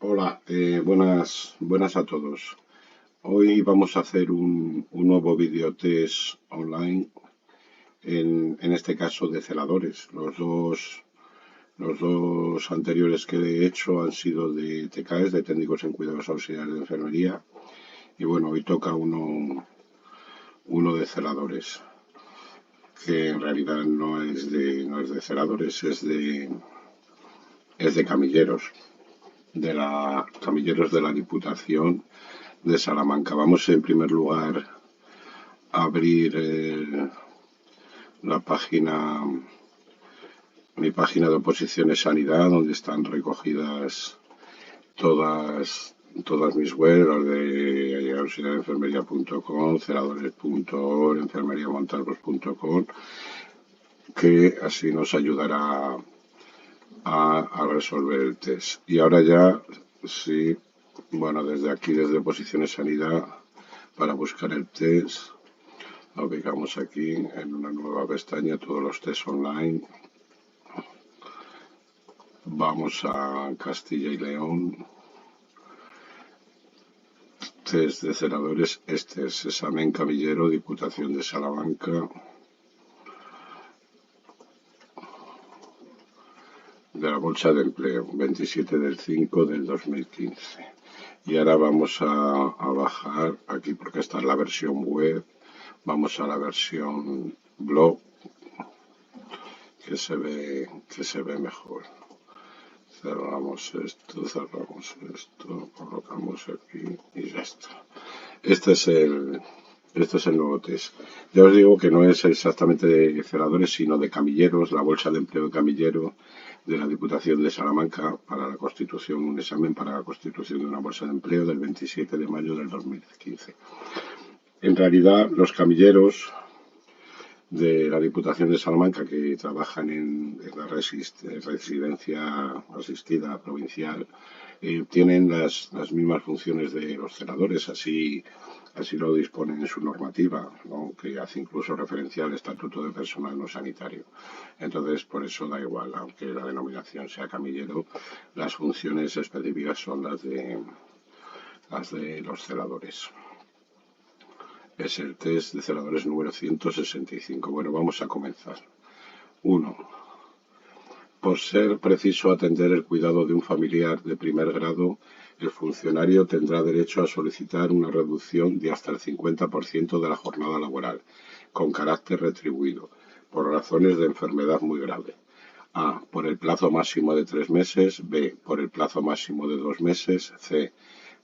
Hola, buenas a todos. Hoy vamos a hacer un nuevo videotest online, en este caso de celadores. Los dos anteriores que he hecho han sido de TKs, de técnicos en cuidados auxiliares de enfermería. Y bueno, hoy toca uno de celadores, que en realidad no es de celadores, es de camilleros de la Diputación de Salamanca. Vamos en primer lugar a abrir la página, mi página de oposiciones sanidad, donde están recogidas todas mis webs, las de auxiliarenfermería.com, celadores.org, enfermeriamontalvos.com, que así nos ayudará a resolver el test. Y ahora ya, sí, bueno, desde aquí, desde Posiciones Sanidad, para buscar el test, lo ubicamos aquí en una nueva pestaña, todos los tests online. Vamos a Castilla y León. Test de celadores. Este es examen camillero, Diputación de Salamanca. De la bolsa de empleo, 27/5/2015. Y ahora vamos a bajar aquí, porque esta es la versión web. Vamos a la versión blog, que se ve mejor. Cerramos esto, colocamos aquí y ya está. Este es el nuevo test. Ya os digo que no es exactamente de celadores, sino de camilleros, la bolsa de empleo de camillero de la Diputación de Salamanca para la constitución, un examen para la constitución de una bolsa de empleo del 27 de mayo del 2015. En realidad, los camilleros de la Diputación de Salamanca que trabajan en la residencia asistida provincial tienen las mismas funciones de los celadores, así lo disponen en su normativa, ¿no? Que hace incluso referencia al Estatuto de Personal No Sanitario. Entonces, por eso da igual, aunque la denominación sea camillero, las funciones específicas son las de los celadores. Es el test de celadores número 165. Bueno, vamos a comenzar. 1. Por ser preciso atender el cuidado de un familiar de primer grado, el funcionario tendrá derecho a solicitar una reducción de hasta el 50% de la jornada laboral, con carácter retribuido, por razones de enfermedad muy grave. A. Por el plazo máximo de 3 meses. B. Por el plazo máximo de 2 meses. C.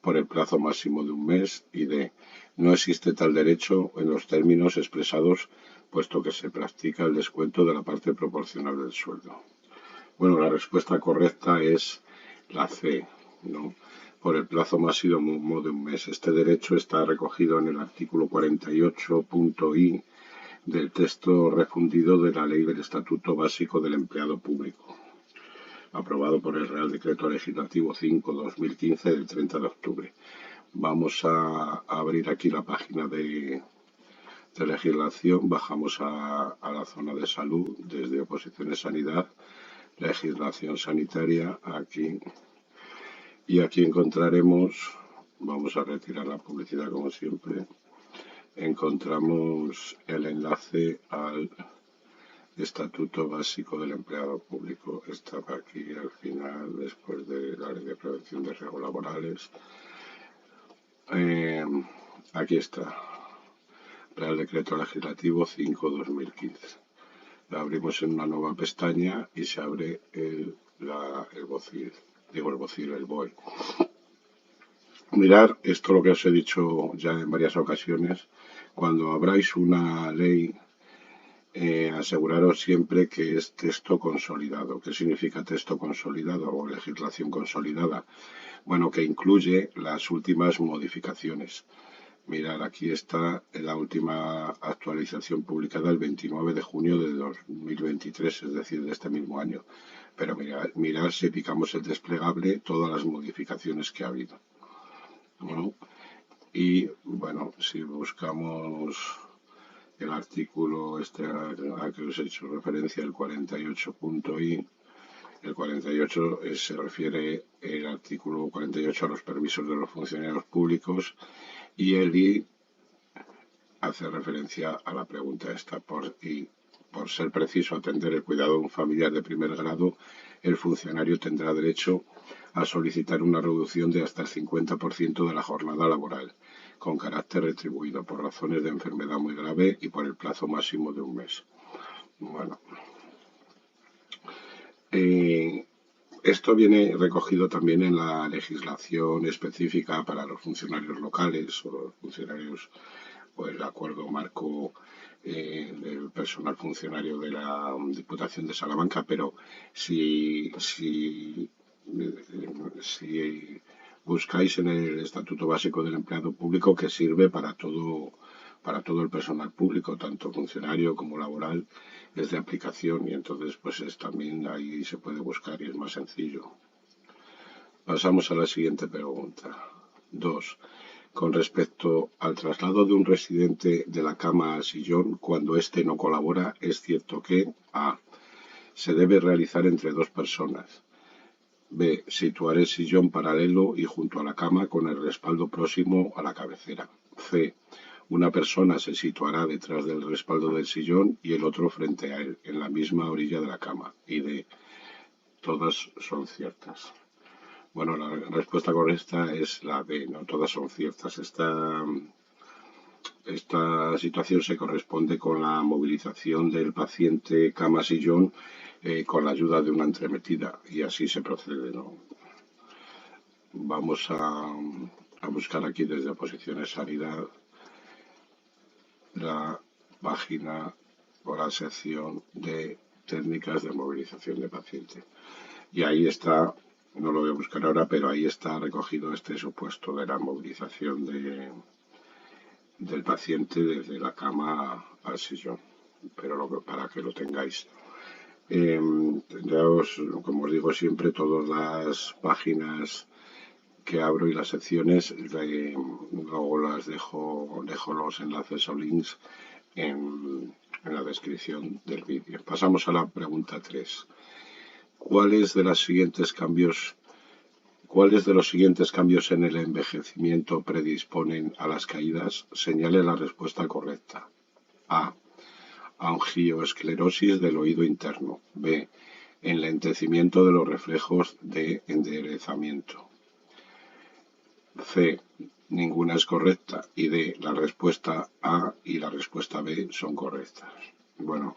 Por el plazo máximo de 1 mes. Y D. No existe tal derecho en los términos expresados, puesto que se practica el descuento de la parte proporcional del sueldo. Bueno, la respuesta correcta es la C, ¿no? Por el plazo máximo de 1 mes. Este derecho está recogido en el artículo 48.i del texto refundido de la Ley del Estatuto Básico del Empleado Público, aprobado por el Real Decreto Legislativo 5/2015 del 30 de octubre. Vamos a abrir aquí la página de legislación, bajamos a la zona de salud, desde Oposiciones Sanidad, legislación sanitaria, aquí, y aquí encontraremos, vamos a retirar la publicidad como siempre, encontramos el enlace al Estatuto Básico del Empleado Público. Está aquí al final, después de la Ley de Prevención de Riesgos Laborales. Aquí está, Real Decreto Legislativo 5/2015. La abrimos en una nueva pestaña y se abre el BOE. Mirad esto, lo que os he dicho ya en varias ocasiones. Cuando abráis una ley, aseguraros siempre que es texto consolidado. ¿Qué significa texto consolidado o legislación consolidada? Bueno, que incluye las últimas modificaciones. Mirad, aquí está la última actualización publicada el 29 de junio de 2023, es decir, de este mismo año. Pero mirad si picamos el desplegable, todas las modificaciones que ha habido, ¿no? Y bueno, si buscamos el artículo a que os he hecho referencia, el 48.i, El 48 se refiere el artículo 48 a los permisos de los funcionarios públicos y el I hace referencia a la pregunta esta. Por ser preciso atender el cuidado de un familiar de primer grado, el funcionario tendrá derecho a solicitar una reducción de hasta el 50% de la jornada laboral, con carácter retribuido, por razones de enfermedad muy grave y por el plazo máximo de un mes. Bueno, esto viene recogido también en la legislación específica para los funcionarios locales o los funcionarios o el acuerdo marco del personal funcionario de la Diputación de Salamanca, pero si buscáis en el Estatuto Básico del Empleado Público, que sirve para todo el personal público, tanto funcionario como laboral, es de aplicación y entonces pues también ahí se puede buscar y es más sencillo. Pasamos a la siguiente pregunta. 2. Con respecto al traslado de un residente de la cama al sillón, cuando éste no colabora, es cierto que A. Se debe realizar entre dos personas. B. Situar el sillón paralelo y junto a la cama con el respaldo próximo a la cabecera. C. Una persona se situará detrás del respaldo del sillón y el otro frente a él, en la misma orilla de la cama. Y D. Todas son ciertas. Bueno, la respuesta correcta es la B, no todas son ciertas. Esta situación se corresponde con la movilización del paciente cama-sillón con la ayuda de una entremetida y así se procede, ¿no? Vamos a buscar aquí desde Posiciones Sanidad la página o la sección de técnicas de movilización de paciente. Y ahí está, no lo voy a buscar ahora, pero ahí está recogido este supuesto de la movilización del paciente desde la cama al sillón, pero para que lo tengáis. Como os digo siempre, todas las páginas que abro y las secciones, luego las dejo los enlaces o links en la descripción del vídeo. Pasamos a la pregunta 3. ¿Cuáles de los siguientes cambios en el envejecimiento predisponen a las caídas? Señale la respuesta correcta. A. Angioesclerosis del oído interno. B. Enlentecimiento de los reflejos de enderezamiento. C. Ninguna es correcta. Y D. La respuesta A y la respuesta B son correctas. Bueno,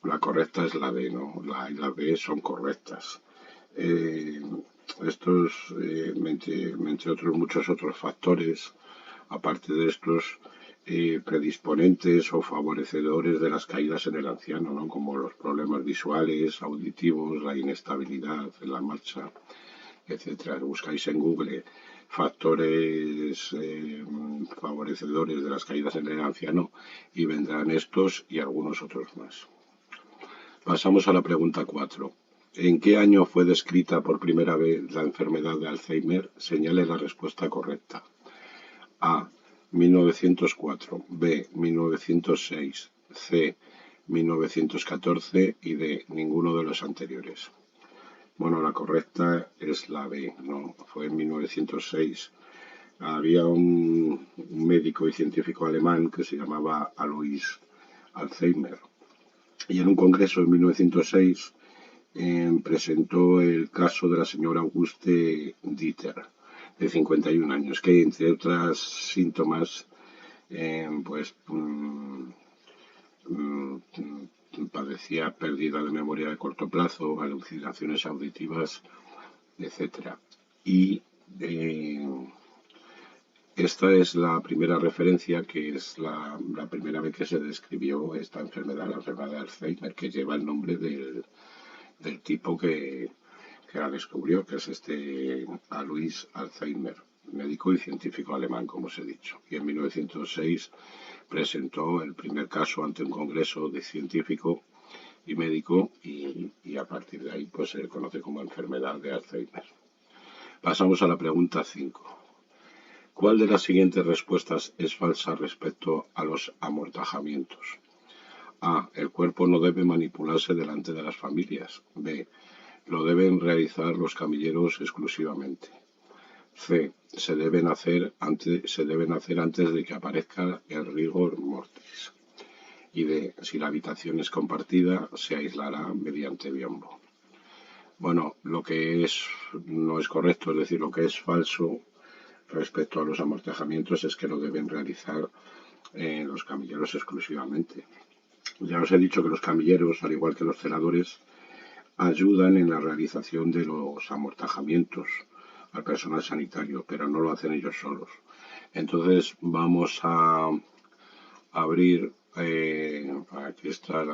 la correcta es la B, ¿no? La A y la B son correctas. Estos, entre otros muchos otros factores, aparte de estos predisponentes o favorecedores de las caídas en el anciano, ¿no? Como los problemas visuales, auditivos, la inestabilidad en la marcha, etcétera. Buscáis en Google factores favorecedores de las caídas en el anciano y vendrán estos y algunos otros más. Pasamos a la pregunta 4. ¿En qué año fue descrita por primera vez la enfermedad de Alzheimer? Señale la respuesta correcta. A. 1904. B. 1906. C. 1914 y D. Ninguno de los anteriores. Bueno, la correcta es la B, ¿no? Fue en 1906. Había un médico y científico alemán que se llamaba Alois Alzheimer. Y en un congreso en 1906 presentó el caso de la señora Auguste Dieter, de 51 años, que entre otros síntomas, padecía pérdida de memoria de corto plazo, alucinaciones auditivas, etcétera. Y esta es la primera referencia, que es la primera vez que se describió esta enfermedad, la enfermedad de Alzheimer, que lleva el nombre del tipo que la descubrió, que es Alois Alzheimer, médico y científico alemán, como os he dicho. Y en 1906 presentó el primer caso ante un congreso de científico y médico y a partir de ahí pues se conoce como enfermedad de Alzheimer. Pasamos a la pregunta 5. ¿Cuál de las siguientes respuestas es falsa respecto a los amortajamientos? A. El cuerpo no debe manipularse delante de las familias. B. Lo deben realizar los camilleros exclusivamente. C. Se deben hacer antes de que aparezca el rigor mortis. Y D. Si la habitación es compartida, se aislará mediante biombo. Bueno, lo que no es correcto, es decir, lo que es falso respecto a los amortajamientos es que lo deben realizar los camilleros exclusivamente. Ya os he dicho que los camilleros, al igual que los celadores, ayudan en la realización de los amortajamientos al personal sanitario, pero no lo hacen ellos solos. Entonces vamos a abrir, aquí está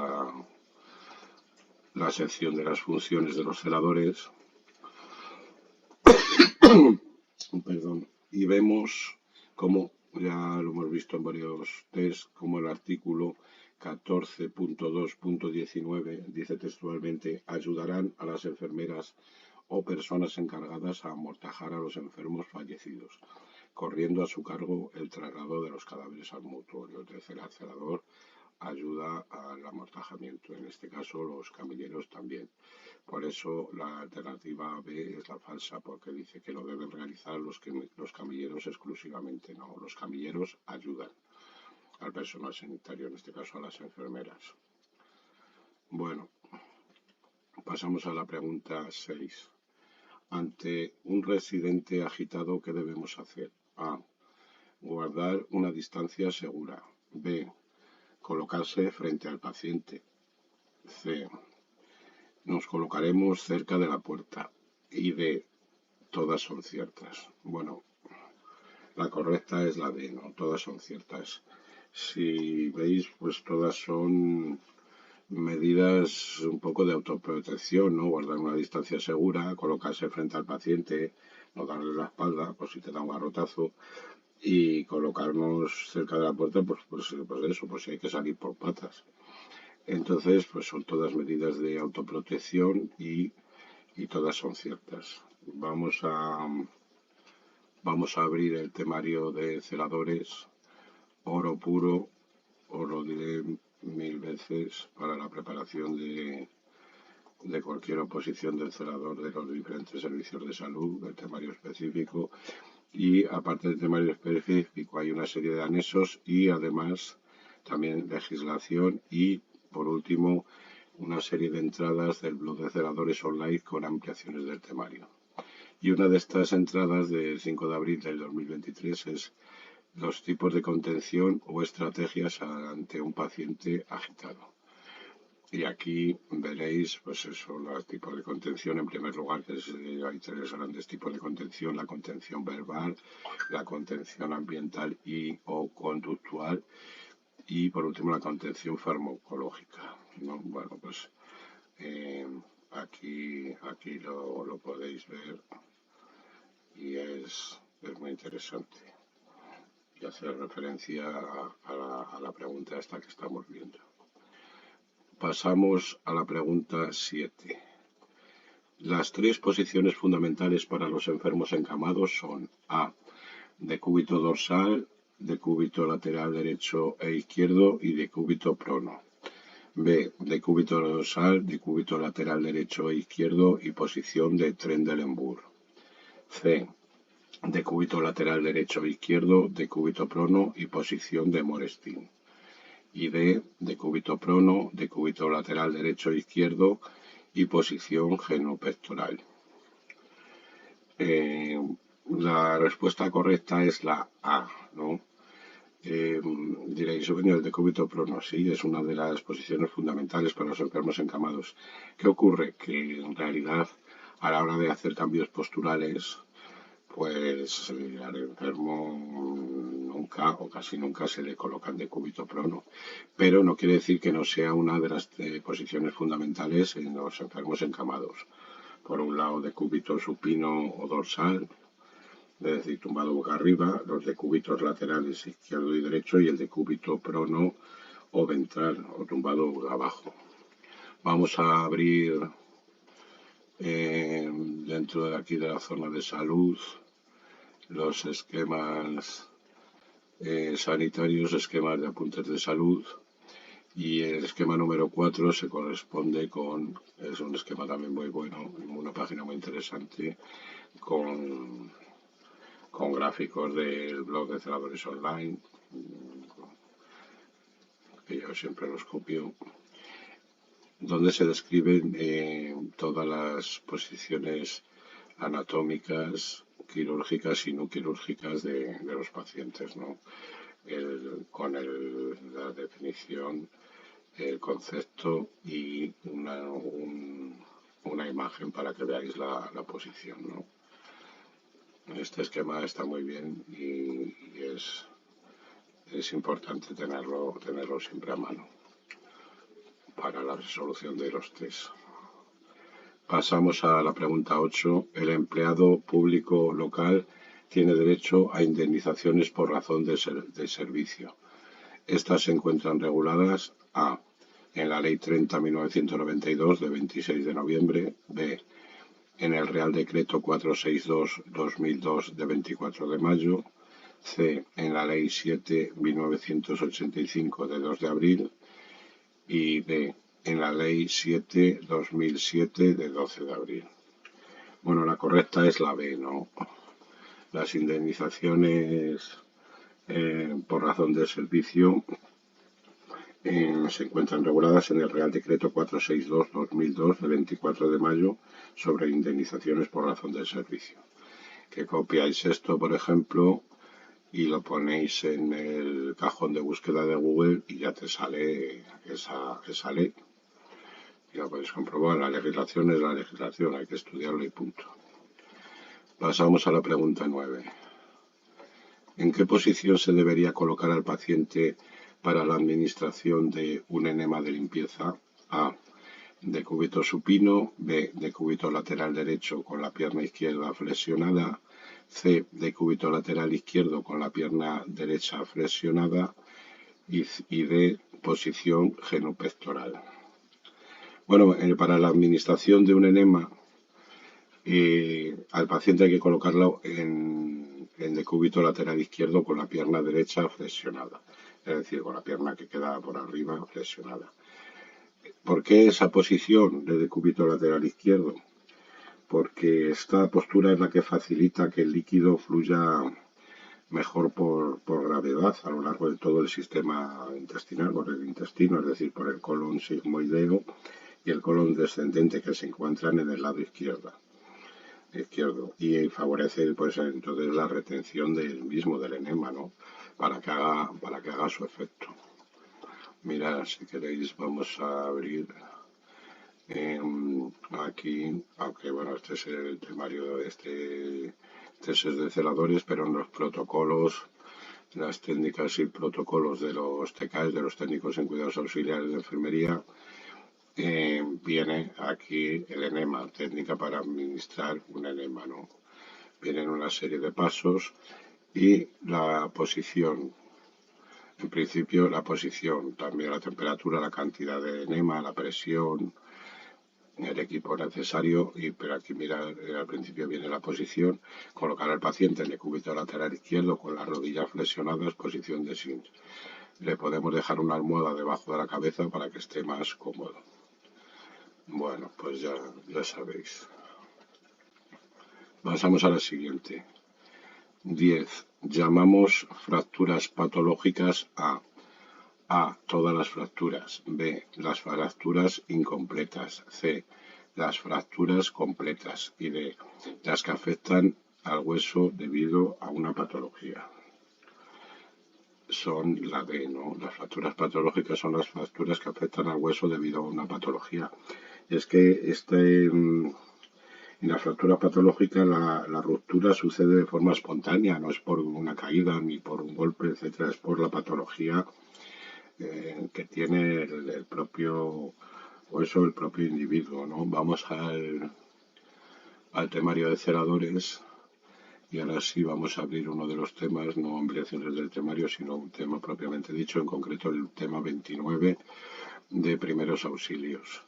la sección de las funciones de los celadores, perdón, y vemos cómo, ya lo hemos visto en varios test, como el artículo 14.2.19 dice textualmente: ayudarán a las enfermeras o personas encargadas a amortajar a los enfermos fallecidos, corriendo a su cargo el traslado de los cadáveres al mortuorio. Es decir, el celador ayuda al amortajamiento, en este caso los camilleros también. Por eso la alternativa B es la falsa, porque dice que lo deben realizar los camilleros exclusivamente. No, los camilleros ayudan al personal sanitario, en este caso a las enfermeras. Bueno, pasamos a la pregunta 6. Ante un residente agitado, ¿qué debemos hacer? A. Guardar una distancia segura. B. Colocarse frente al paciente. C. Nos colocaremos cerca de la puerta. Y D. Todas son ciertas. Bueno, la correcta es la D, ¿no? Todas son ciertas. Si veis, pues todas son medidas un poco de autoprotección, ¿no? Guardar una distancia segura, colocarse frente al paciente, no darle la espalda por si te da un garrotazo, y colocarnos cerca de la puerta, pues eso, pues si hay que salir por patas. Entonces, pues son todas medidas de autoprotección y todas son ciertas. Vamos a abrir el temario de celadores. Oro puro, os lo diré 1000 veces, para la preparación de cualquier oposición del celador de los diferentes servicios de salud, del temario específico. Y aparte del temario específico hay una serie de anexos y además también legislación y, por último, una serie de entradas del blog de celadores online con ampliaciones del temario. Y una de estas entradas del 5 de abril del 2023 es los tipos de contención o estrategias ante un paciente agitado. Y aquí veréis, pues eso, los tipos de contención. En primer lugar, hay tres grandes tipos de contención: la contención verbal, la contención ambiental y o conductual, y por último la contención farmacológica, ¿no? Bueno, pues aquí lo podéis ver y es muy interesante. Y hace referencia a la pregunta esta que estamos viendo. Pasamos a la pregunta 7. Las tres posiciones fundamentales para los enfermos encamados son: A. Decúbito dorsal, decúbito lateral derecho e izquierdo y decúbito prono. B. Decúbito dorsal, decúbito lateral derecho e izquierdo y posición de Trendelenburg. C. Decúbito lateral derecho e izquierdo, decúbito prono y posición de Morestin. Y D. Decúbito prono, decúbito lateral derecho e izquierdo y posición genopectoral. La respuesta correcta es la A, ¿no? Diréis, bueno, el decúbito prono, sí, es una de las posiciones fundamentales para los enfermos encamados. ¿Qué ocurre? Que en realidad, a la hora de hacer cambios posturales, pues al enfermo nunca o casi nunca se le colocan decúbito prono. Pero no quiere decir que no sea una de las posiciones fundamentales en los enfermos encamados. Por un lado, decúbito supino o dorsal, es decir, tumbado boca arriba, los decúbitos laterales izquierdo y derecho, y el decúbito prono o ventral o tumbado boca abajo. Vamos a abrir dentro de aquí de la zona de salud los esquemas sanitarios, esquemas de apuntes de salud, Y el esquema número 4 se corresponde con, es un esquema también muy bueno, una página muy interesante, con, con gráficos del blog de Celadores Online, que yo siempre los copio, donde se describen todas las posiciones anatómicas, quirúrgicas y no quirúrgicas de los pacientes, ¿no? La definición, el concepto y una imagen para que veáis la posición, ¿no? Este esquema está muy bien y es importante tenerlo siempre a mano para la resolución de los test. Pasamos a la pregunta 8. El empleado público local tiene derecho a indemnizaciones por razón de servicio. Estas se encuentran reguladas a. En la Ley 30.1992 de 26 de noviembre. B. En el Real Decreto 462/2002 de 24 de mayo. C. En la Ley 7.1985 de 2 de abril. Y D. En la Ley 7/2007 de 12 de abril. Bueno, la correcta es la B, ¿no? Las indemnizaciones por razón de servicio se encuentran reguladas en el Real Decreto 462/2002 de 24 de mayo sobre indemnizaciones por razón de servicio. Que copiáis esto, por ejemplo, y lo ponéis en el cajón de búsqueda de Google y ya te sale esa ley. Ya podéis comprobar, la legislación es la legislación, hay que estudiarlo y punto. Pasamos a la pregunta 9. ¿En qué posición se debería colocar al paciente para la administración de un enema de limpieza? A. Decúbito supino. B. Decúbito lateral derecho con la pierna izquierda flexionada. C. Decúbito lateral izquierdo con la pierna derecha flexionada. Y D. Posición genupectoral. Bueno, para la administración de un enema, al paciente hay que colocarlo en decúbito lateral izquierdo con la pierna derecha flexionada, es decir, con la pierna que queda por arriba flexionada. ¿Por qué esa posición de decúbito lateral izquierdo? Porque esta postura es la que facilita que el líquido fluya mejor por gravedad a lo largo de todo el sistema intestinal, por el intestino, es decir, por el colon sigmoideo y el colon descendente que se encuentran en el lado izquierdo y favorece pues entonces la retención del mismo del enema, ¿no? Para que haga su efecto. Mirad, si queréis vamos a abrir aquí, aunque bueno, este es el temario de este es de celadores, pero en los protocolos, las técnicas y protocolos de los TKs, de los técnicos en cuidados auxiliares de enfermería, viene aquí el enema, técnica para administrar un enema, ¿no? Vienen una serie de pasos y la posición. En principio la posición, también la temperatura, la cantidad de enema, la presión, el equipo necesario, pero aquí mira, al principio viene la posición, colocar al paciente en el decúbito lateral izquierdo con las rodillas flexionadas, posición de Sims. Le podemos dejar una almohada debajo de la cabeza para que esté más cómodo. Bueno, pues ya sabéis. Pasamos a la siguiente. 10. Llamamos fracturas patológicas a. A. Todas las fracturas. B. Las fracturas incompletas. C. Las fracturas completas. Y D. Las que afectan al hueso debido a una patología. Son la D, ¿no? Las fracturas patológicas son las fracturas que afectan al hueso debido a una patología. Es que en la fractura patológica la ruptura sucede de forma espontánea, no es por una caída ni por un golpe, etcétera, es por la patología que tiene el propio hueso, el propio individuo, ¿no? Vamos al temario de celadores y ahora sí vamos a abrir uno de los temas, no ampliaciones del temario, sino un tema propiamente dicho, en concreto el tema 29 de primeros auxilios,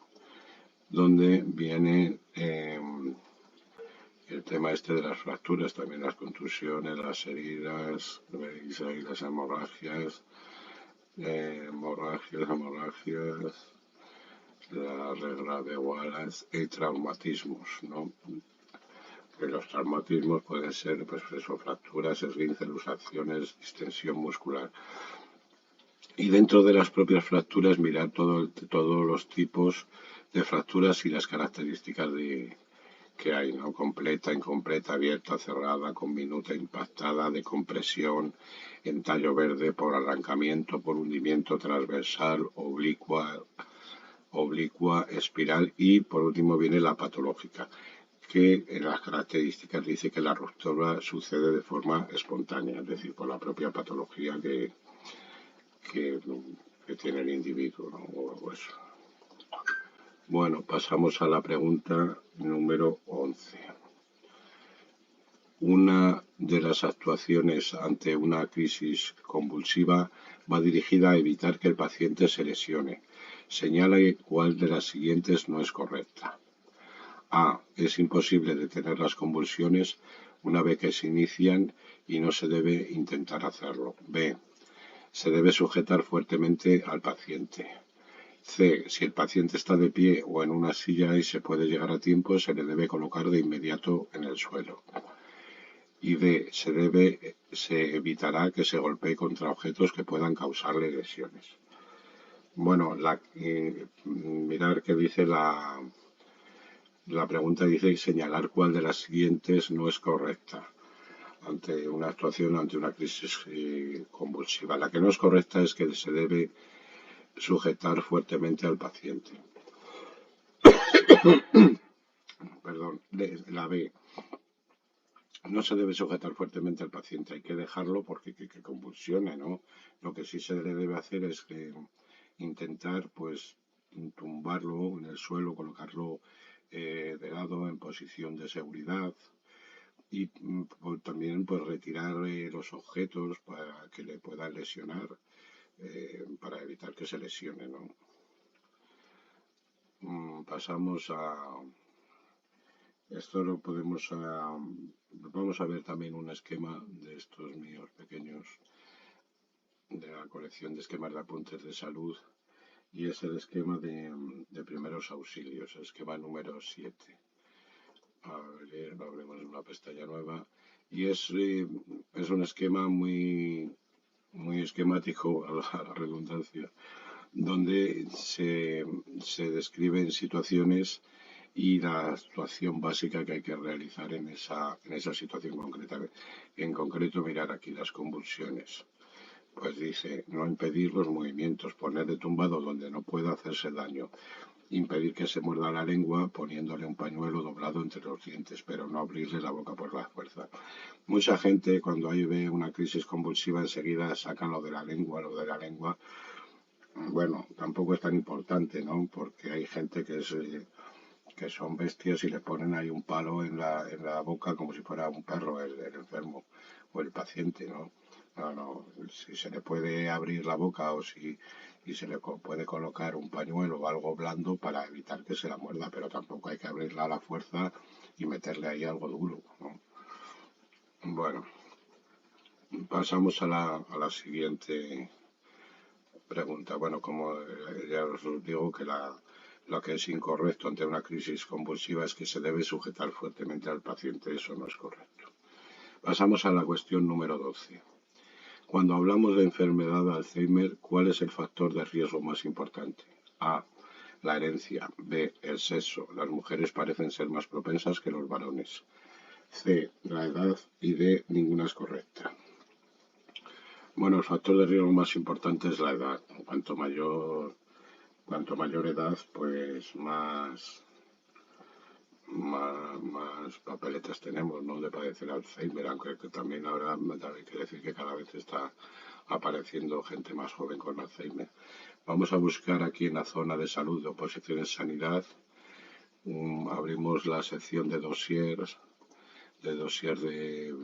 donde viene el tema este de las fracturas, también las contusiones, las heridas, veis ahí las hemorragias, hemorragias, la regla de Wallace y traumatismos, ¿no? Que los traumatismos pueden ser, pues eso, fracturas, esguinces, luxaciones, distensión muscular. Y dentro de las propias fracturas, mirar todos los tipos de fracturas y las características que hay, ¿no? Completa, incompleta, abierta, cerrada, con minuta impactada, de compresión, entallo verde por arrancamiento, por hundimiento transversal, oblicua, espiral y por último viene la patológica, que en las características dice que la ruptura sucede de forma espontánea, es decir, por la propia patología que, que tiene el individuo, ¿no? O eso. Bueno, pasamos a la pregunta número 11. Una de las actuaciones ante una crisis convulsiva va dirigida a evitar que el paciente se lesione. Señala cuál de las siguientes no es correcta. A. Es imposible detener las convulsiones una vez que se inician y no se debe intentar hacerlo. B. Se debe sujetar fuertemente al paciente. C. Si el paciente está de pie o en una silla y se puede llegar a tiempo, se le debe colocar de inmediato en el suelo. Y D. Se evitará que se golpee contra objetos que puedan causarle lesiones. Bueno, mirar qué dice la pregunta, dice señalar cuál de las siguientes no es correcta ante una actuación, ante una crisis convulsiva. La que no es correcta es que se debe sujetar fuertemente al paciente. Perdón, la B. No se debe sujetar fuertemente al paciente, hay que dejarlo porque que convulsione, ¿no? Lo que sí se le debe hacer es que intentar, pues, tumbarlo en el suelo, colocarlo de lado en posición de seguridad y pues, también, pues, retirar los objetos para que le puedan lesionar, para evitar que se lesione, ¿no? Pasamos a esto, vamos a ver también un esquema de estos míos pequeños de la colección de esquemas de apuntes de salud y es el esquema de primeros auxilios, el esquema número 7. A ver, lo abrimos en una pestaña nueva y es un esquema muy esquemático a la redundancia, donde se describen situaciones y la actuación básica que hay que realizar en esa situación concreta. En concreto, mirar aquí las convulsiones. Pues dice, no impedir los movimientos, ponerle tumbado donde no pueda hacerse daño, impedir que se muerda la lengua poniéndole un pañuelo doblado entre los dientes, pero no abrirle la boca por la fuerza. Mucha gente cuando ahí ve una crisis convulsiva enseguida sacan lo de la lengua, bueno, tampoco es tan importante, ¿no? Porque hay gente que son bestias y le ponen ahí un palo en la boca como si fuera un perro el enfermo o el paciente, ¿no? No, si se le puede abrir la boca y se le puede colocar un pañuelo o algo blando para evitar que se la muerda, pero tampoco hay que abrirla a la fuerza y meterle ahí algo duro, ¿no? Bueno, pasamos a la siguiente pregunta. Bueno, como ya os digo que lo que es incorrecto ante una crisis convulsiva es que se debe sujetar fuertemente al paciente. Eso no es correcto. Pasamos a la cuestión número 12. Cuando hablamos de enfermedad de Alzheimer, ¿cuál es el factor de riesgo más importante? A. La herencia. B. El sexo. Las mujeres parecen ser más propensas que los varones. C. La edad. Y D. Ninguna es correcta. Bueno, el factor de riesgo más importante es la edad. Cuanto mayor edad, pues más papeletas tenemos, ¿no? De padecer Alzheimer, aunque también ahora hay que decir que cada vez está apareciendo gente más joven con Alzheimer. Vamos a buscar aquí en la zona de salud de oposiciones sanidad. Abrimos la sección de dossiers, de dossiers de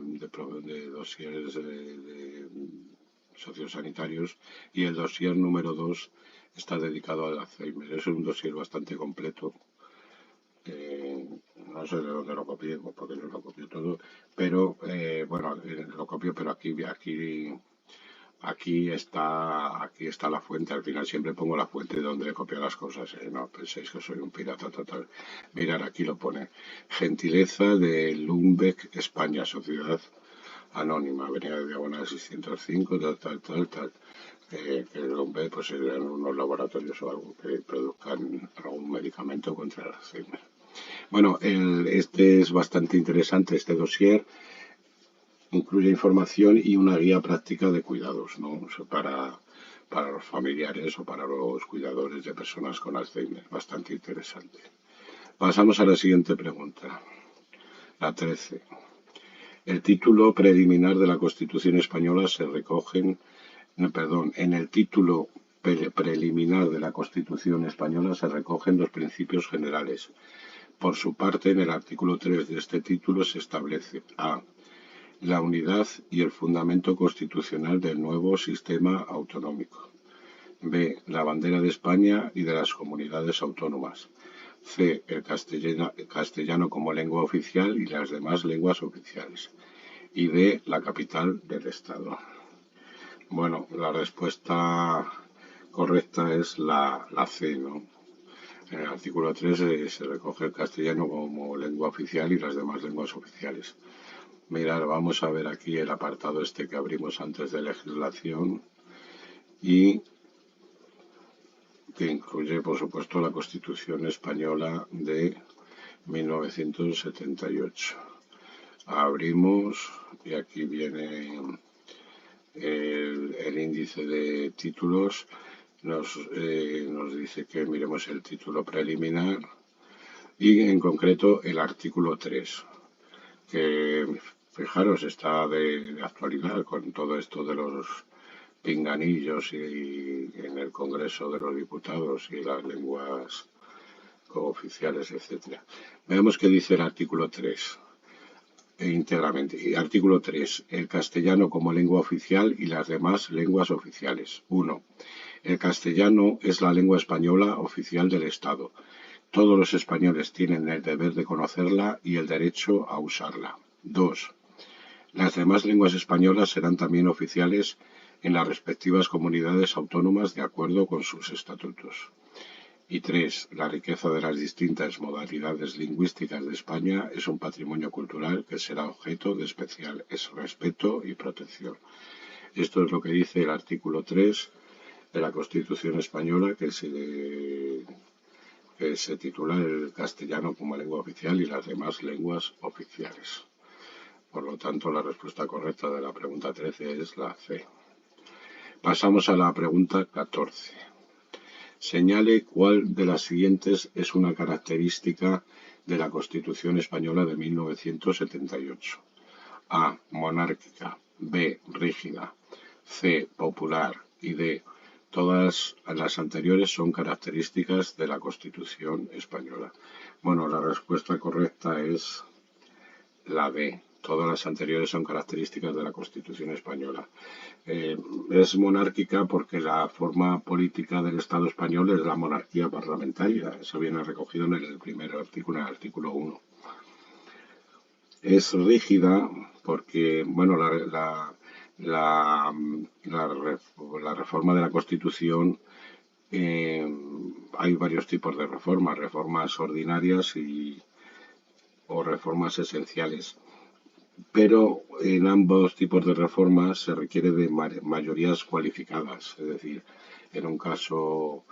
sociosanitarios y el dossier número 2 está dedicado al Alzheimer. Es un dossier bastante completo. No sé de dónde lo copié, porque yo lo copio todo, pero bueno, lo copio, pero aquí aquí está la fuente. Al final siempre pongo la fuente de donde he copiado las cosas. No penséis que soy un pirata total. Mirar, aquí lo pone. Gentileza de Lumbeck, España, Sociedad Anónima, Avenida de Diagonal 605, tal. Que el Lumbeck pues eran unos laboratorios o algo que produzcan algún medicamento contra el Alzheimer. Bueno, este es bastante interesante, este dossier. Incluye información y una guía práctica de cuidados, ¿no? O sea, para los familiares o para los cuidadores de personas con Alzheimer. Bastante interesante. Pasamos a la siguiente pregunta, la 13. El título preliminar de la Constitución española se recogen, no, perdón, en el título preliminar de la Constitución española se recogen los principios generales. Por su parte, en el artículo 3 de este título se establece a la unidad y el fundamento constitucional del nuevo sistema autonómico. B. La bandera de España y de las comunidades autónomas. C. El castellano como lengua oficial y las demás lenguas oficiales. Y D. La capital del Estado. Bueno, la respuesta correcta es la C, ¿no? En el artículo 3 se recoge el castellano como lengua oficial y las demás lenguas oficiales. Mirar, vamos a ver aquí el apartado este que abrimos antes de legislación y que incluye, por supuesto, la Constitución española de 1978. Abrimos y aquí viene el índice de títulos. Nos dice que miremos el título preliminar y en concreto el artículo 3, que fijaros está de actualidad con todo esto de los pinganillos y en el Congreso de los Diputados y las lenguas cooficiales, etcétera. Veamos qué dice el artículo 3 íntegramente. Artículo 3. El castellano como lengua oficial y las demás lenguas oficiales. 1. El castellano es la lengua española oficial del Estado. Todos los españoles tienen el deber de conocerla y el derecho a usarla. 2. Las demás lenguas españolas serán también oficiales en las respectivas comunidades autónomas de acuerdo con sus estatutos. Y 3. La riqueza de las distintas modalidades lingüísticas de España es un patrimonio cultural que será objeto de especial respeto y protección. Esto es lo que dice el artículo 3 de la Constitución española, que se titula el castellano como lengua oficial y las demás lenguas oficiales. Por lo tanto, la respuesta correcta de la pregunta 13 es la C. Pasamos a la pregunta 14. Señale cuál de las siguientes es una característica de la Constitución española de 1978. A. Monárquica. B. Rígida. C. Popular. Y D. Todas las anteriores son características de la Constitución española. Bueno, la respuesta correcta es la B. Todas las anteriores son características de la Constitución española. Es monárquica porque la forma política del Estado español es la monarquía parlamentaria. Eso viene recogido en el primer artículo, en el artículo 1. Es rígida porque, bueno, la reforma de la Constitución, hay varios tipos de reformas ordinarias o reformas esenciales. Pero en ambos tipos de reformas se requiere de mayorías cualificadas, es decir, en un caso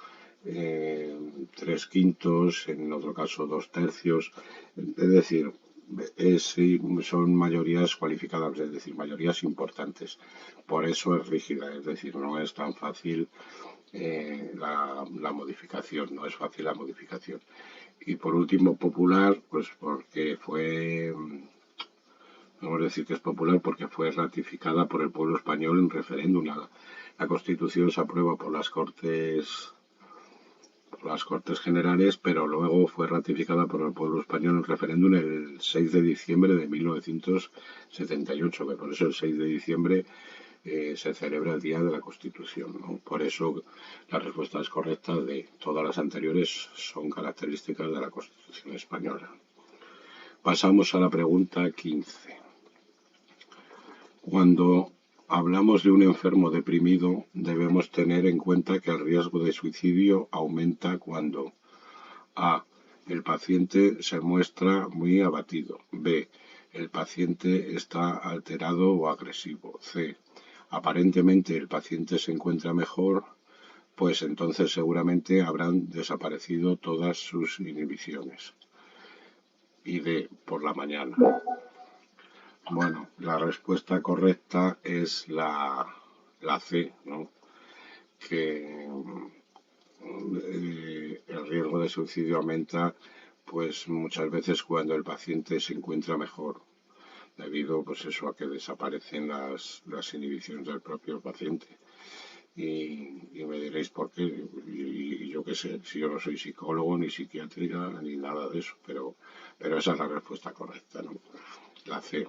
3/5, en otro caso 2/3, es decir, son mayorías cualificadas, es decir, mayorías importantes. Por eso es rígida, es decir, no es tan fácil la modificación, no es fácil la modificación. Y por último, popular, pues porque vamos a decir que es popular porque fue ratificada por el pueblo español en referéndum. La Constitución se aprueba por las Cortes Generales, pero luego fue ratificada por el pueblo español en referéndum el 6 de diciembre de 1978, que por eso el 6 de diciembre se celebra el Día de la Constitución, ¿no? Por eso la respuesta es correcta de todas las anteriores son características de la Constitución española. Pasamos a la pregunta 15. Cuando hablamos de un enfermo deprimido, debemos tener en cuenta que el riesgo de suicidio aumenta cuando A. El paciente se muestra muy abatido. B. El paciente está alterado o agresivo. C. Aparentemente el paciente se encuentra mejor, pues entonces seguramente habrán desaparecido todas sus inhibiciones. Y D. Por la mañana. Bueno, la respuesta correcta es la C, ¿no? Que el riesgo de suicidio aumenta pues muchas veces cuando el paciente se encuentra mejor, debido pues eso a que desaparecen las inhibiciones del propio paciente. Y me diréis por qué, y yo qué sé, si yo no soy psicólogo, ni psiquiatra, ni nada de eso, pero esa es la respuesta correcta, ¿no? La C.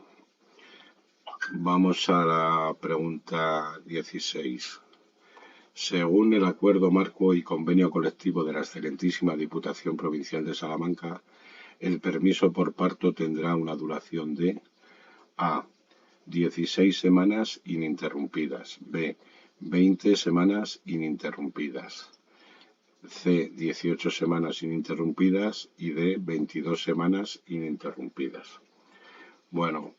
Vamos a la pregunta 16. Según el Acuerdo Marco y Convenio Colectivo de la Excelentísima Diputación Provincial de Salamanca, el permiso por parto tendrá una duración de A. 16 semanas ininterrumpidas. B. 20 semanas ininterrumpidas. C. 18 semanas ininterrumpidas. Y D. 22 semanas ininterrumpidas. Bueno,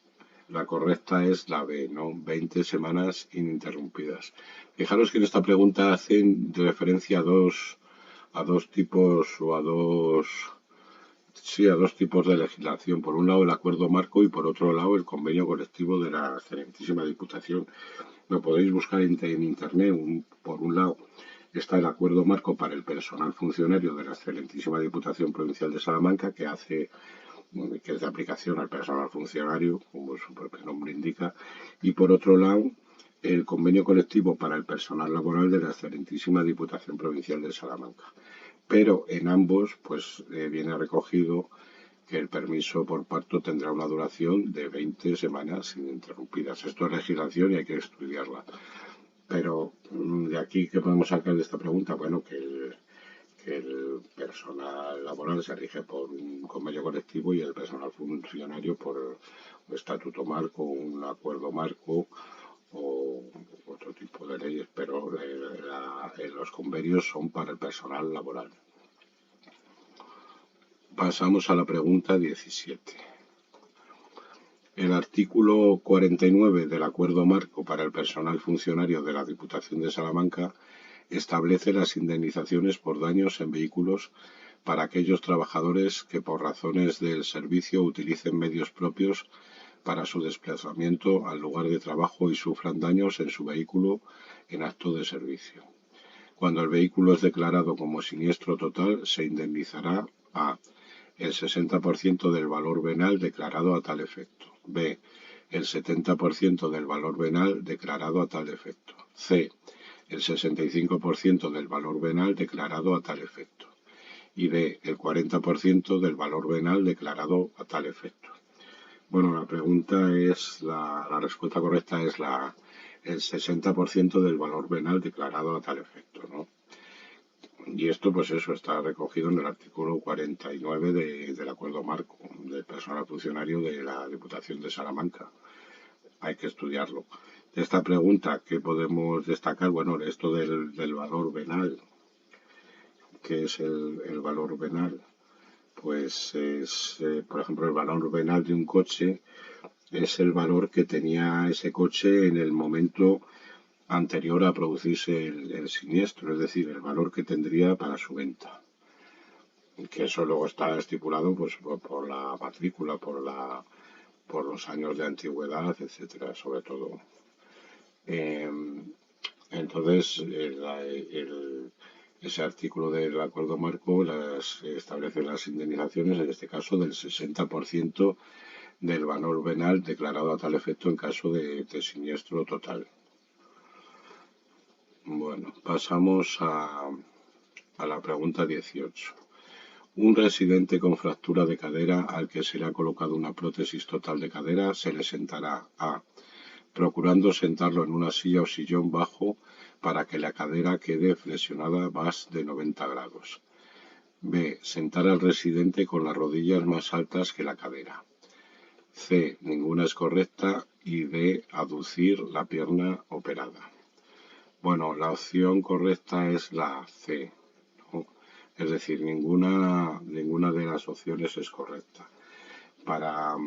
la correcta es la B, ¿no? 20 semanas ininterrumpidas. Fijaros que en esta pregunta hacen referencia a dos tipos o a dos tipos de legislación. Por un lado el acuerdo marco y por otro lado el convenio colectivo de la Excelentísima Diputación. Lo podéis buscar en internet. Por un lado está el acuerdo marco para el personal funcionario de la Excelentísima Diputación Provincial de Salamanca, que es de aplicación al personal funcionario, como su propio nombre indica, y por otro lado, el convenio colectivo para el personal laboral de la Excelentísima Diputación Provincial de Salamanca. Pero en ambos, pues viene recogido que el permiso por parto tendrá una duración de 20 semanas ininterrumpidas. Esto es legislación y hay que estudiarla. Pero de aquí, ¿qué podemos sacar de esta pregunta? Bueno, que el personal laboral se rige por un convenio colectivo y el personal funcionario por un estatuto marco, un acuerdo marco o otro tipo de leyes, pero los convenios son para el personal laboral. Pasamos a la pregunta 17. El artículo 49 del Acuerdo Marco para el personal funcionario de la Diputación de Salamanca establece las indemnizaciones por daños en vehículos para aquellos trabajadores que por razones del servicio utilicen medios propios para su desplazamiento al lugar de trabajo y sufran daños en su vehículo en acto de servicio. Cuando el vehículo es declarado como siniestro total, se indemnizará a el 60% del valor venal declarado a tal efecto. B. El 70% del valor venal declarado a tal efecto. C. El 65% del valor venal declarado a tal efecto. Y D. El 40% del valor venal declarado a tal efecto. Bueno, la pregunta es, la respuesta correcta es el 60% del valor venal declarado a tal efecto, ¿no? Y esto, pues eso, está recogido en el artículo 49 del Acuerdo Marco del personal funcionario de la Diputación de Salamanca. Hay que estudiarlo. De esta pregunta, ¿qué podemos destacar? Bueno, esto del valor venal. ¿Qué es el valor venal? Pues es, por ejemplo, el valor venal de un coche es el valor que tenía ese coche en el momento anterior a producirse el siniestro, es decir, el valor que tendría para su venta. Que eso luego está estipulado pues por la matrícula, por los años de antigüedad, etcétera, sobre todo. Entonces, ese artículo del acuerdo marco establece las indemnizaciones, en este caso del 60% del valor venal declarado a tal efecto en caso de siniestro total. Bueno, pasamos a la pregunta 18. Un residente con fractura de cadera al que se le ha colocado una prótesis total de cadera se le sentará a. Procurando sentarlo en una silla o sillón bajo para que la cadera quede flexionada más de 90 grados. B. Sentar al residente con las rodillas más altas que la cadera. C. Ninguna es correcta y D, aducir la pierna operada. Bueno, la opción correcta es la C, ¿no? Es decir, ninguna de las opciones es correcta. Para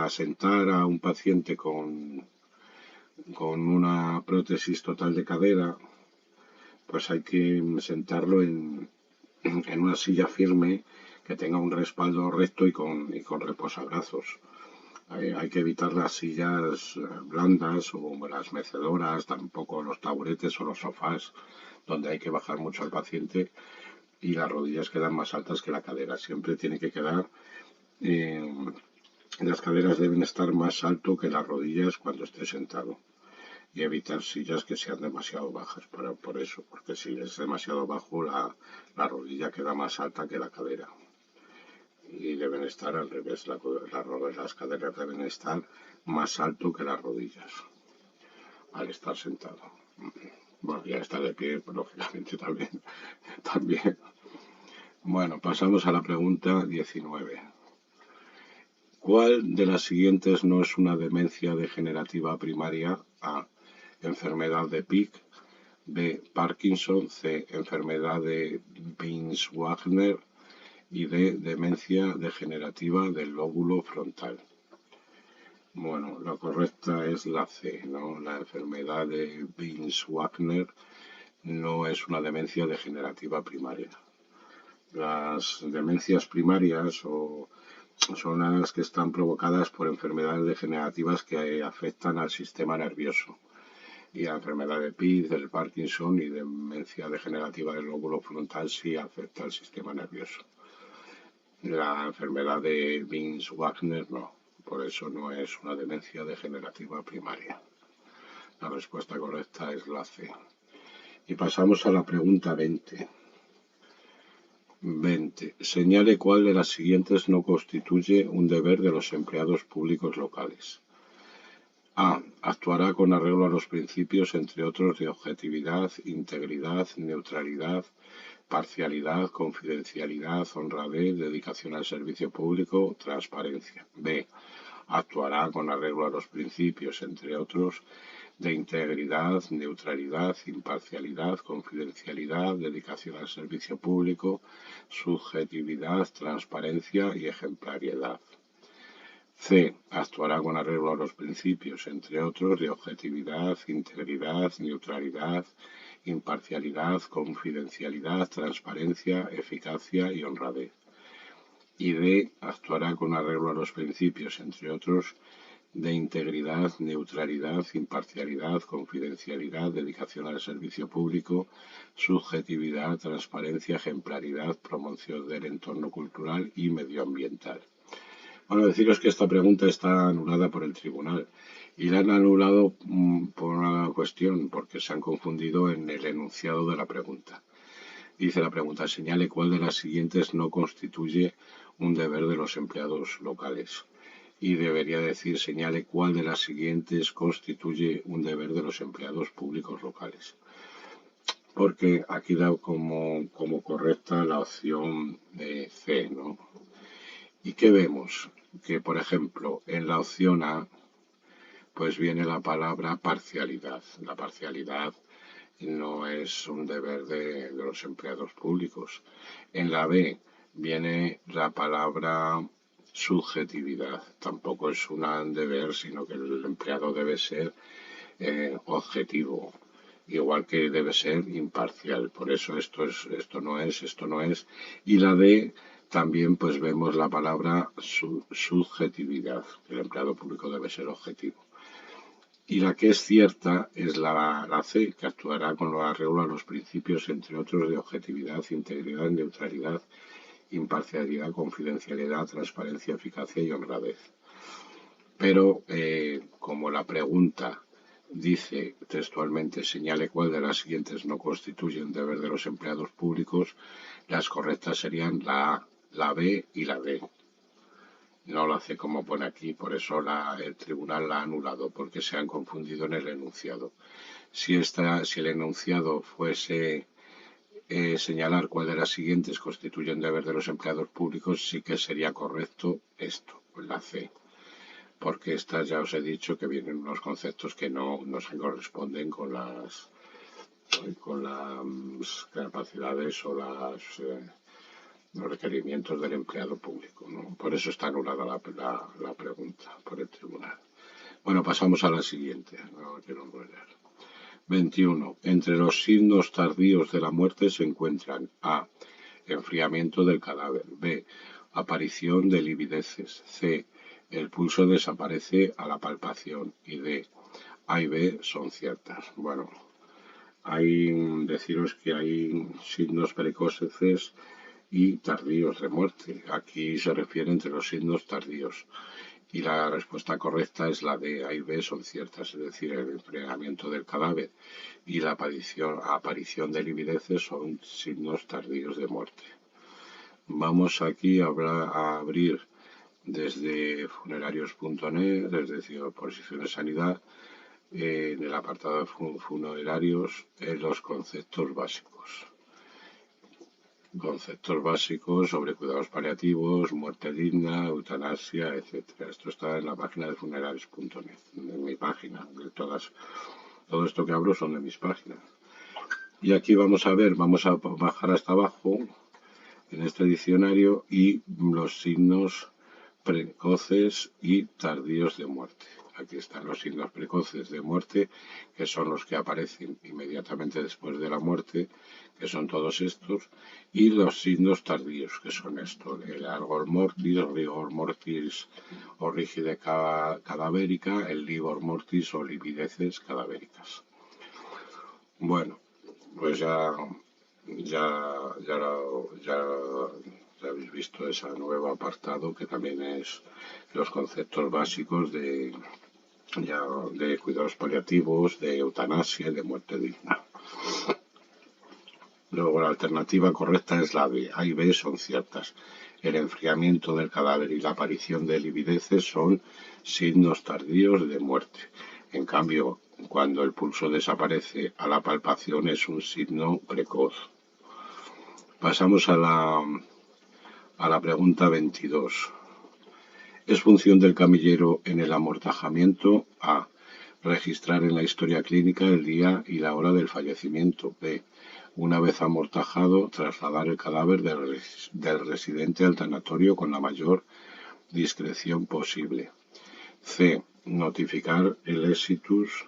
sentar a un paciente con una prótesis total de cadera, pues hay que sentarlo en una silla firme que tenga un respaldo recto y con reposabrazos. Hay que evitar las sillas blandas o las mecedoras, tampoco los taburetes o los sofás, donde hay que bajar mucho al paciente y las rodillas quedan más altas que la cadera. Siempre tiene que quedar, eh, las caderas deben estar más alto que las rodillas cuando esté sentado. Y evitar sillas que sean demasiado bajas, por eso, porque si es demasiado bajo, la rodilla queda más alta que la cadera. Y deben estar al revés, las caderas deben estar más alto que las rodillas al estar sentado. Bueno, ya está de pie, pues, lógicamente también. Bueno, pasamos a la pregunta 19. ¿Cuál de las siguientes no es una demencia degenerativa primaria? A, enfermedad de Pick; B, Parkinson; C, enfermedad de Binswanger; y D, demencia degenerativa del lóbulo frontal. Bueno, la correcta es la C, ¿no? La enfermedad de Binswanger no es una demencia degenerativa primaria. Las demencias primarias son las que están provocadas por enfermedades degenerativas que afectan al sistema nervioso. Y la enfermedad de Pitt, del Parkinson y demencia degenerativa del lóbulo frontal sí afecta al sistema nervioso. La enfermedad de Binswanger no, por eso no es una demencia degenerativa primaria. La respuesta correcta es la C. Y pasamos a la pregunta 20. Señale cuál de las siguientes no constituye un deber de los empleados públicos locales. A. Actuará con arreglo a los principios, entre otros, de objetividad, integridad, neutralidad, parcialidad, confidencialidad, honradez, dedicación al servicio público, transparencia. B. Actuará con arreglo a los principios, entre otros, de integridad, neutralidad, imparcialidad, confidencialidad, dedicación al servicio público, subjetividad, transparencia y ejemplariedad. C. Actuará con arreglo a los principios, entre otros, de objetividad, integridad, neutralidad, imparcialidad, confidencialidad, transparencia, eficacia y honradez. Y D. Actuará con arreglo a los principios, entre otros, de integridad, neutralidad, imparcialidad, confidencialidad, dedicación al servicio público, subjetividad, transparencia, ejemplaridad, promoción del entorno cultural y medioambiental. Bueno, deciros que esta pregunta está anulada por el tribunal y la han anulado por una cuestión, porque se han confundido en el enunciado de la pregunta. Dice la pregunta: señale cuál de las siguientes no constituye un deber de los empleados locales. Y debería decir: señale cuál de las siguientes constituye un deber de los empleados públicos locales. Porque aquí da como correcta la opción C, ¿no? ¿Y qué vemos? Que, por ejemplo, en la opción A, pues viene la palabra parcialidad. La parcialidad no es un deber de los empleados públicos. En la B viene la palabra subjetividad. Tampoco es un deber, sino que el empleado debe ser objetivo, igual que debe ser imparcial. Por eso esto no es. Y la D también pues vemos la palabra subjetividad. El empleado público debe ser objetivo. Y la que es cierta es la C, que actuará con los arreglos a los principios, entre otros, de objetividad, integridad, neutralidad, imparcialidad, confidencialidad, transparencia, eficacia y honradez. Pero como la pregunta dice textualmente: señale cuál de las siguientes no constituye un deber de los empleados públicos, las correctas serían la A, la B y la D. No lo hace como pone aquí, por eso el tribunal la ha anulado, porque se han confundido en el enunciado. Si el enunciado fuese señalar cuál de las siguientes constituye un deber de los empleados públicos, sí que sería correcto esto, la C. porque estas ya os he dicho que vienen unos conceptos que no se corresponden con las capacidades o los requerimientos del empleado público, ¿no? Por eso está anulada la pregunta por el tribunal. Bueno, pasamos a la siguiente. No quiero enrollar. 21. Entre los signos tardíos de la muerte se encuentran A. Enfriamiento del cadáver. B. Aparición de livideces. C. El pulso desaparece a la palpación. Y D. A y B son ciertas. Bueno, deciros que hay signos precoces y tardíos de muerte. Aquí se refiere entre los signos tardíos. Y la respuesta correcta es la de A y B son ciertas, es decir, el enfriamiento del cadáver y la aparición de livideces son signos tardíos de muerte. Vamos aquí a abrir desde funerarios.net, es decir, Posición de Sanidad, en el apartado de funerarios, los conceptos básicos. Conceptos básicos sobre cuidados paliativos, muerte digna, eutanasia, etcétera. Esto está en la página de funerarios.net, en mi página. Todo esto que hablo son de mis páginas. Y aquí vamos a bajar hasta abajo en este diccionario y los signos precoces y tardíos de muerte. Aquí están los signos precoces de muerte, que son los que aparecen inmediatamente después de la muerte, que son todos estos, y los signos tardíos, que son estos, el algor mortis, rigor mortis o rigidez cadavérica, el livor mortis o livideces cadavéricas. Bueno, pues ya habéis visto ese nuevo apartado que también es los conceptos básicos de cuidados paliativos, de eutanasia y de muerte digna. Luego la alternativa correcta es la B. A y B son ciertas. El enfriamiento del cadáver y la aparición de livideces son signos tardíos de muerte. En cambio, cuando el pulso desaparece a la palpación es un signo precoz. Pasamos a la pregunta 22. ¿Es función del camillero en el amortajamiento? A. Registrar en la historia clínica el día y la hora del fallecimiento. B. Una vez amortajado, trasladar el cadáver del residente al tanatorio con la mayor discreción posible. C. Notificar el exitus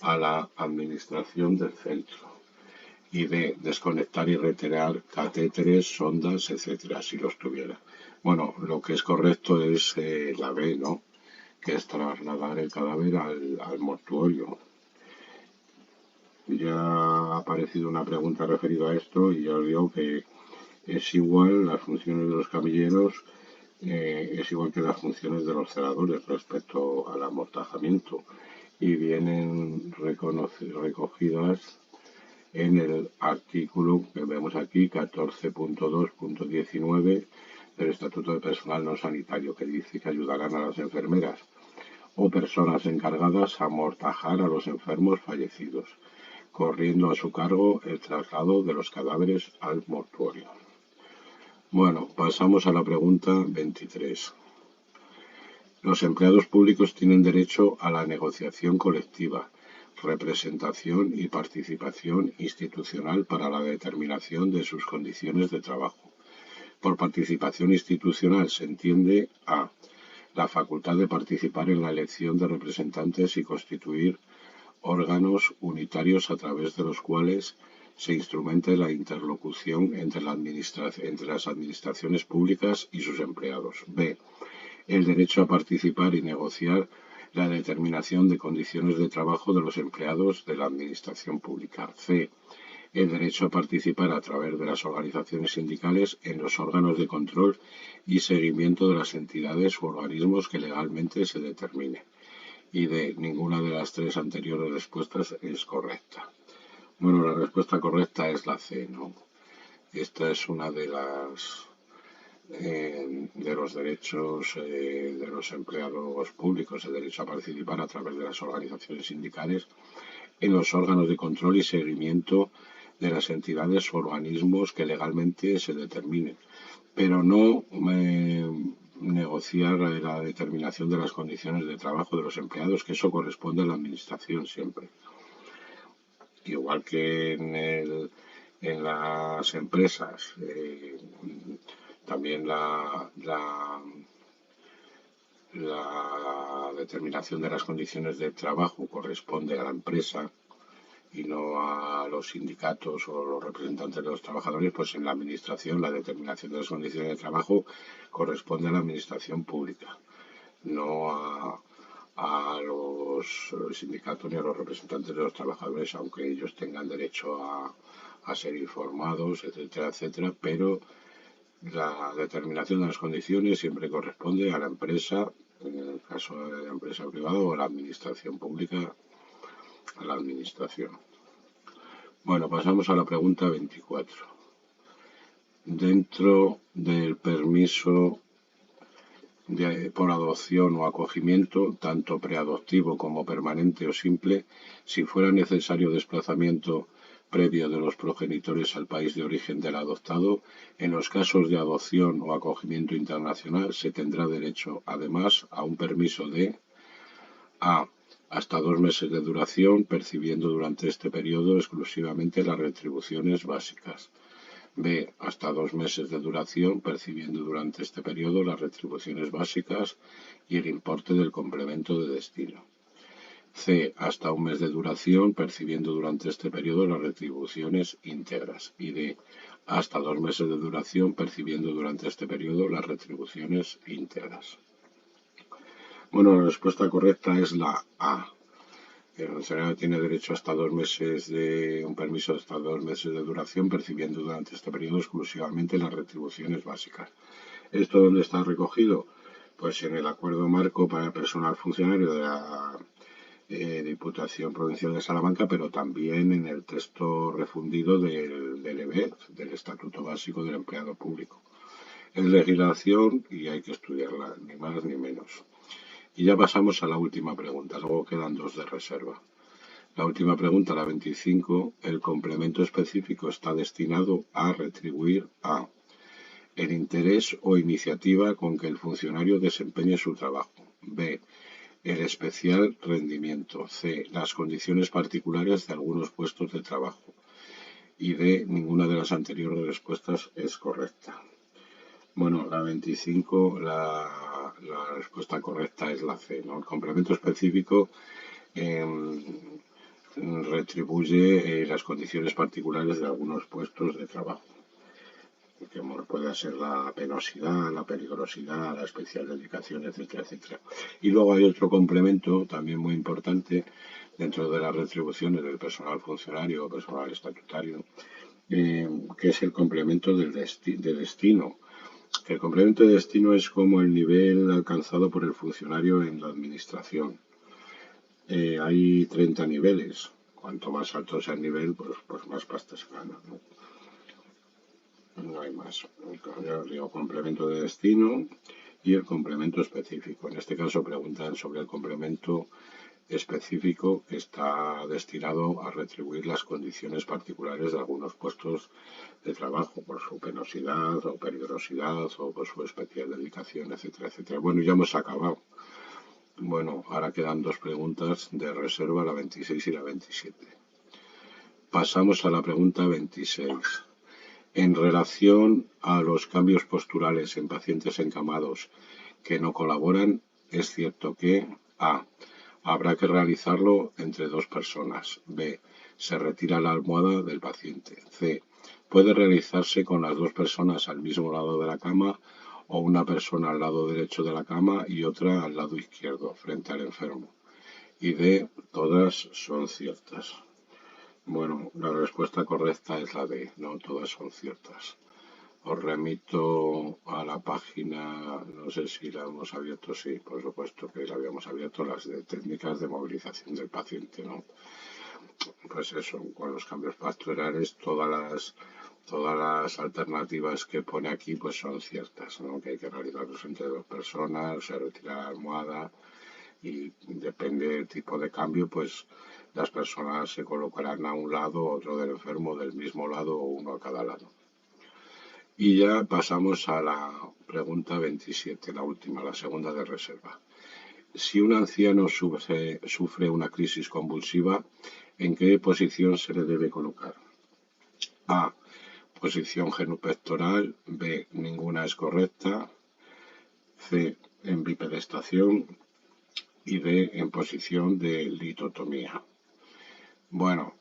a la administración del centro. Y D. Desconectar y retirar catéteres, sondas, etcétera, si los tuviera. Bueno, lo que es correcto es la B, ¿no? Que es trasladar el cadáver al mortuorio. Ya ha aparecido una pregunta referida a esto y ya os digo que es igual las funciones de los camilleros, es igual que las funciones de los celadores respecto al amortajamiento y vienen recogidas en el artículo que vemos aquí, 14.2.19 del Estatuto de Personal No Sanitario, que dice que ayudarán a las enfermeras o personas encargadas a amortajar a los enfermos fallecidos, corriendo a su cargo el traslado de los cadáveres al mortuorio. Bueno, pasamos a la pregunta 23. Los empleados públicos tienen derecho a la negociación colectiva, representación y participación institucional para la determinación de sus condiciones de trabajo. Por participación institucional se entiende a. La facultad de participar en la elección de representantes y constituir órganos unitarios a través de los cuales se instrumente la interlocución entre las administraciones públicas y sus empleados. B. El derecho a participar y negociar la determinación de condiciones de trabajo de los empleados de la administración pública. C. El derecho a participar a través de las organizaciones sindicales en los órganos de control y seguimiento de las entidades u organismos que legalmente se determine. Y D. Ninguna de las tres anteriores respuestas es correcta. Bueno, la respuesta correcta es la C, ¿no? Esta es una de los derechos de los empleados públicos, el derecho a participar a través de las organizaciones sindicales en los órganos de control y seguimiento de las entidades o organismos que legalmente se determinen, pero no negociar la determinación de las condiciones de trabajo de los empleados, que eso corresponde a la administración siempre. Igual que en las empresas, también la determinación de las condiciones de trabajo corresponde a la empresa y no a los sindicatos o los representantes de los trabajadores, pues en la administración la determinación de las condiciones de trabajo corresponde a la administración pública, no a los sindicatos ni a los representantes de los trabajadores, aunque ellos tengan derecho a ser informados, etcétera, etcétera, pero la determinación de las condiciones siempre corresponde a la empresa, en el caso de la empresa privada, o a la administración pública, a la administración. Bueno, pasamos a la pregunta 24. Dentro del permiso por adopción o acogimiento, tanto preadoptivo como permanente o simple, si fuera necesario desplazamiento previo de los progenitores al país de origen del adoptado, en los casos de adopción o acogimiento internacional se tendrá derecho, además, a un permiso de A. Hasta 2 meses de duración, percibiendo durante este periodo exclusivamente las retribuciones básicas. B. Hasta 2 meses de duración, percibiendo durante este periodo las retribuciones básicas y el importe del complemento de destino. C. Hasta 1 mes de duración, percibiendo durante este periodo las retribuciones íntegras. Y D. Hasta 2 meses de duración, percibiendo durante este periodo las retribuciones íntegras. Bueno, la respuesta correcta es la A. El funcionario tiene derecho hasta 2 meses de un permiso hasta 2 meses de duración, percibiendo durante este periodo exclusivamente las retribuciones básicas. ¿Esto dónde está recogido? Pues en el acuerdo marco para el personal funcionario de la Diputación Provincial de Salamanca, pero también en el texto refundido del EBET, del Estatuto Básico del Empleado Público. Es legislación y hay que estudiarla, ni más ni menos. Y ya pasamos a la última pregunta, luego quedan 2 de reserva. La última pregunta, la 25, el complemento específico está destinado a retribuir a el interés o iniciativa con que el funcionario desempeñe su trabajo. B. El especial rendimiento. C. Las condiciones particulares de algunos puestos de trabajo. Y D. Ninguna de las anteriores respuestas es correcta. Bueno, la 25, la respuesta correcta es la C, ¿no? El complemento específico retribuye las condiciones particulares de algunos puestos de trabajo, que puede ser la penosidad, la peligrosidad, la especial dedicación, etcétera, etcétera. Y luego hay otro complemento también muy importante dentro de las retribuciones del personal funcionario o personal estatutario, que es el complemento de destino. El complemento de destino es como el nivel alcanzado por el funcionario en la administración. Hay 30 niveles. Cuanto más alto sea el nivel, pues más pasta se gana, ¿no? No hay más. Ya os digo, complemento de destino y el complemento específico. En este caso preguntan sobre el complemento específico que está destinado a retribuir las condiciones particulares de algunos puestos de trabajo por su penosidad o peligrosidad o por su especial dedicación, etcétera, etcétera. Bueno, ya hemos acabado. Bueno, ahora quedan 2 preguntas de reserva, la 26 y la 27. Pasamos a la pregunta 26. En relación a los cambios posturales en pacientes encamados que no colaboran, es cierto que A. Habrá que realizarlo entre 2 personas. B. Se retira la almohada del paciente. C. Puede realizarse con las 2 personas al mismo lado de la cama o una persona al lado derecho de la cama y otra al lado izquierdo, frente al enfermo. Y D. Todas son ciertas. Bueno, la respuesta correcta es la D. No todas son ciertas. Os remito a la página, no sé si la hemos abierto, sí, por supuesto que la habíamos abierto, las de técnicas de movilización del paciente, ¿no? Pues eso, con los cambios pastorales, todas las alternativas que pone aquí, pues son ciertas, ¿no? Que hay que realizarlos entre 2 personas, se retira la almohada y depende del tipo de cambio, pues las personas se colocarán a un lado, otro del enfermo, del mismo lado o uno a cada lado. Y ya pasamos a la pregunta 27, la última, la segunda de reserva. Si un anciano sufre una crisis convulsiva, ¿en qué posición se le debe colocar? A. Posición genupectoral. B. Ninguna es correcta. C. En bipedestación. Y D. En posición de litotomía. Bueno,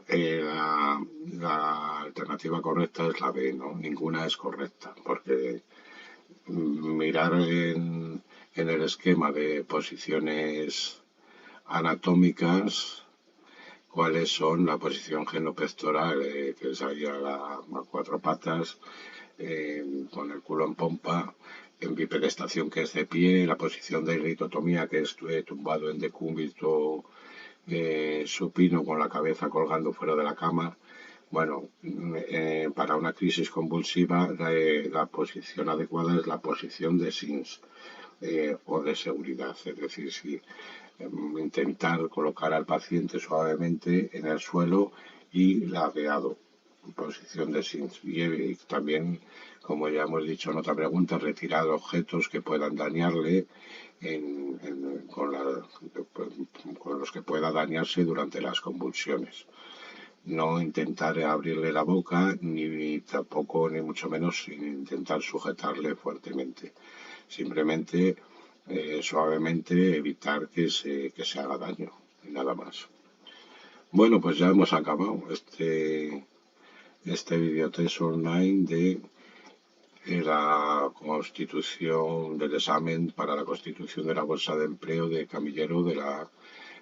la alternativa correcta es la B, ¿no? Ninguna es correcta, porque mirar en el esquema de posiciones anatómicas cuáles son la posición genopectoral, que es ahí a cuatro patas, con el culo en pompa, en bipedestación, que es de pie, la posición de litotomía, que es tumbado en decúbito supino con la cabeza colgando fuera de la cama. Bueno, para una crisis convulsiva la posición adecuada es la posición de SINS o de seguridad, es decir, si intentar colocar al paciente suavemente en el suelo y ladeado, en posición de SINS. Y también, como ya hemos dicho en otra pregunta, retirar objetos que puedan dañarle con los que pueda dañarse durante las convulsiones. No intentar abrirle la boca, ni tampoco, ni mucho menos, intentar sujetarle fuertemente. Simplemente, suavemente, evitar que se haga daño, y nada más. Bueno, pues ya hemos acabado este videotest online de la constitución del examen para la constitución de la bolsa de empleo de camillero de la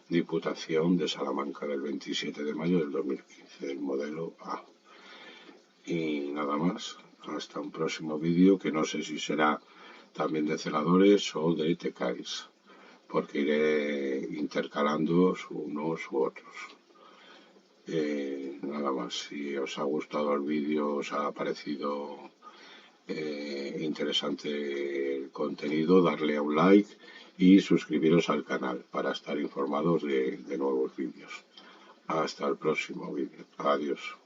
Diputación de Salamanca del 27 de mayo del 2015, el modelo A. Y nada más, hasta un próximo vídeo que no sé si será también de celadores o de TKIs, porque iré intercalando unos u otros. Nada más, si os ha gustado el vídeo, os ha parecido interesante el contenido, darle a un like y suscribiros al canal para estar informados de nuevos vídeos. Hasta el próximo vídeo. Adiós.